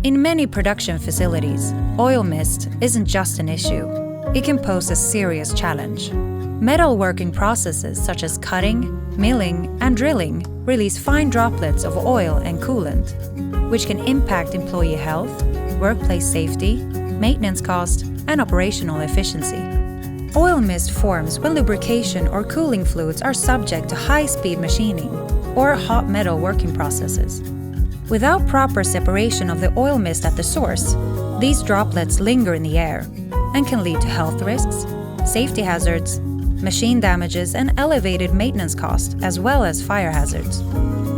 In many production facilities, oil mist isn't just an issue. It can pose a serious challenge. Metal working processes such as cutting, milling, and drilling release fine droplets of oil and coolant, which can impact employee health, workplace safety, maintenance cost, and operational efficiency. Oil mist forms when lubrication or cooling fluids are subject to high-speed machining or hot metal working processes. Without proper separation of the oil mist at the source, these droplets linger in the air and can lead to health risks, safety hazards, machine damages, and elevated maintenance costs, as well as fire hazards.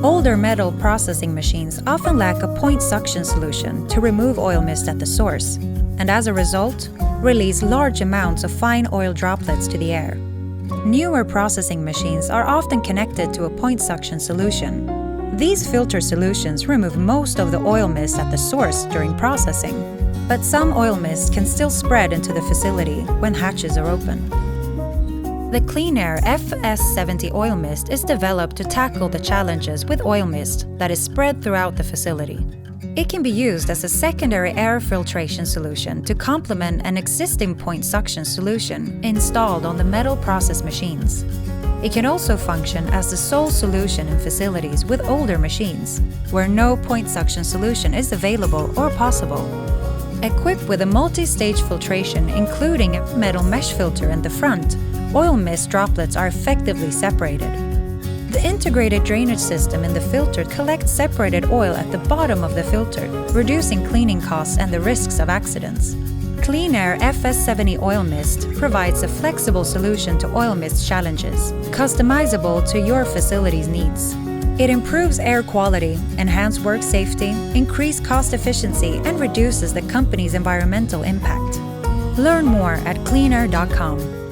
Older metal processing machines often lack a point suction solution to remove oil mist at the source, and as a result, release large amounts of fine oil droplets to the air. Newer processing machines are often connected to a point suction solution. These filter solutions remove most of the oil mist at the source during processing, but some oil mist can still spread into the facility when hatches are open. The QleanAir FS 70 oil mist is developed to tackle the challenges with oil mist that is spread throughout the facility. It can be used as a secondary air filtration solution to complement an existing point suction solution installed on the metal process machines. It can also function as the sole solution in facilities with older machines, where no point suction solution is available or possible. Equipped with a multi-stage filtration including a metal mesh filter in the front, oil mist droplets are effectively separated. The integrated drainage system in the filter collects separated oil at the bottom of the filter, reducing cleaning costs and the risks of accidents. QleanAir FS 70 oil mist provides a flexible solution to oil mist challenges, customizable to your facility's needs. It improves air quality, enhances work safety, increases cost efficiency, and reduces the company's environmental impact. Learn more at QleanAir.com.